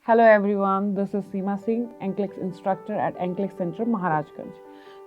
Hello everyone, this is Seema Singh, NCLEX instructor at NCLEX Center, Maharajganj.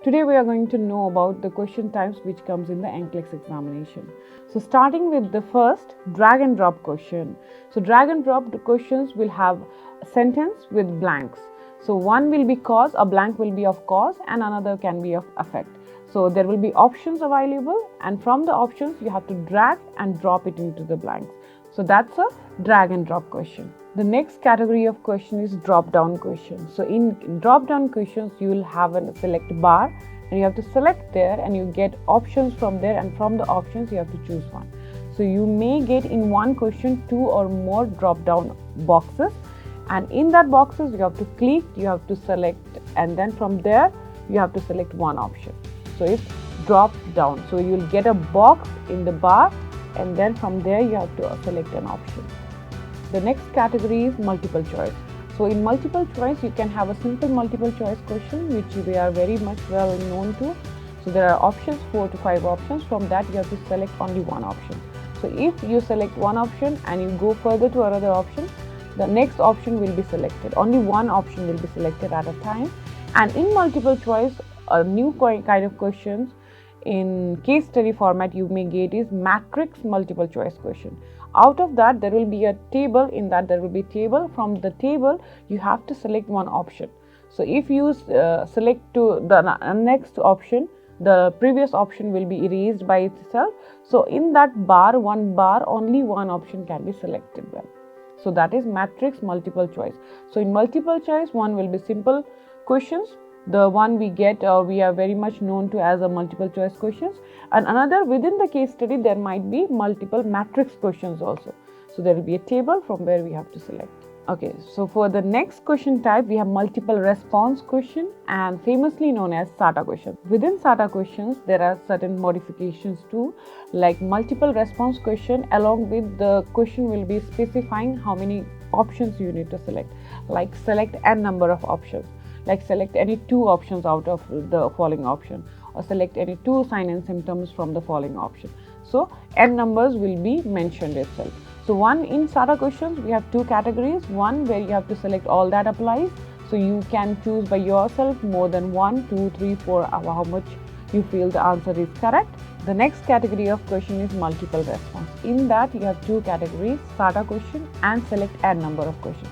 Today we are going to know about the question types which comes in the NCLEX examination. So starting with the first, drag and drop question. So drag and drop questions will have a sentence with blanks. So one will be cause, a blank will be of cause and another can be of effect. So there will be options available and from the options you have to drag and drop it into the blanks. So that's a drag and drop question. The next category of question is drop down questions. So in drop down questions you will have a select bar and you have to select there and you get options from there, and from the options you have to choose one. So you may get in one question 2 or more drop down boxes, and in that boxes you have to click, you have to select, and then from there you have to select one option. So it's drop down. So you will get a box in the bar and then from there you have to select an option. The next category is multiple choice. So in multiple choice you can have a simple multiple choice question which we are very much well known to. So there are options, 4 to 5 options. From that you have to select only one option. So if you select one option and you go further to another option, the next option will be selected. Only one option will be selected at a time. And in multiple choice, a new kind of questions in case study format you may get is matrix multiple choice question. Out of that there will be a table, in that there will be table. From the table you have to select one option. So if you select to the next option, the previous option will be erased by itself. So in that bar, one bar, only one option can be selected well. So that is matrix multiple choice. So in multiple choice one will be simple questions, the one we get we are very much known to as a multiple choice questions, and another within the case study there might be multiple matrix questions also. So there will be a table from where we have to select. Okay, so for the next question type we have multiple response question and famously known as SATA question. Within SATA questions there are certain modifications too, like multiple response question. Along with the question will be specifying how many options you need to select, like select n number of options, like select any 2 options out of the following option, or select any 2 sign and symptoms from the following option. So n numbers will be mentioned itself. So one in SATA questions we have 2 categories. One where you have to select all that applies, so you can choose by yourself more than 1, 2, 3, 4 how much you feel the answer is correct. The next category of question is multiple response. In that you have 2 categories, SATA question and select n number of questions.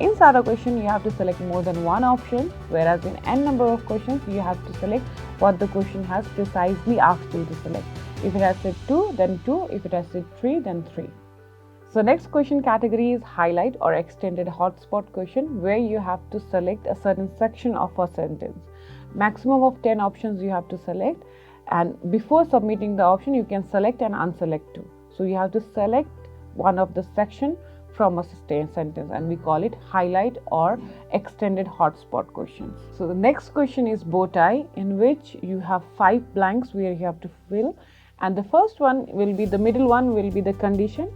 In SATA question, you have to select more than one option, whereas in n number of questions, you have to select what the question has precisely asked you to select. If it has said 2, then 2. If it has said 3, then 3. So next question category is highlight or extended hotspot question, where you have to select a certain section of a sentence. Maximum of 10 options you have to select, and before submitting the option, you can select and unselect too. So you have to select one of the section from a sentence, and we call it highlight or extended hotspot questions. So the next question is bow tie, in which you have 5 blanks where you have to fill, and the first one will be, the middle one will be the condition,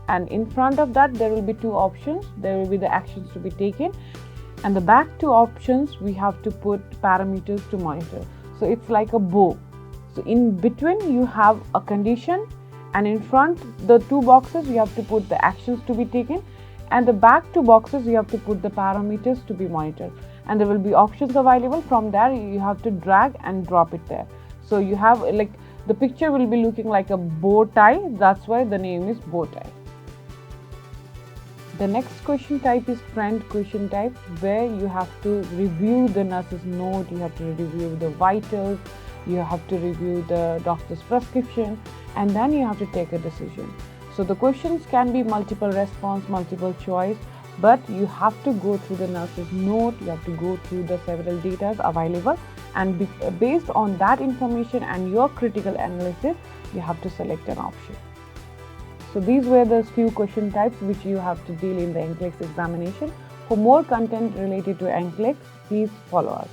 and in front of that there will be 2 options. There will be the actions to be taken, and the back 2 options we have to put parameters to monitor. So it's like a bow. So in between you have a condition, and in front the 2 boxes you have to put the actions to be taken, and the back 2 boxes you have to put the parameters to be monitored, and there will be options available. From there you have to drag and drop it there. So you have, like, the picture will be looking like a bow tie, that's why the name is bow tie. The next question type is friend question type, where you have to review the nurse's note, you have to review the vitals, you have to review the doctor's prescription, and then you have to take a decision. So the questions can be multiple response, multiple choice, but you have to go through the nurse's note, you have to go through the several data available, and based on that information and your critical analysis, you have to select an option. So these were the few question types which you have to deal in the NCLEX examination. For more content related to NCLEX, please follow us.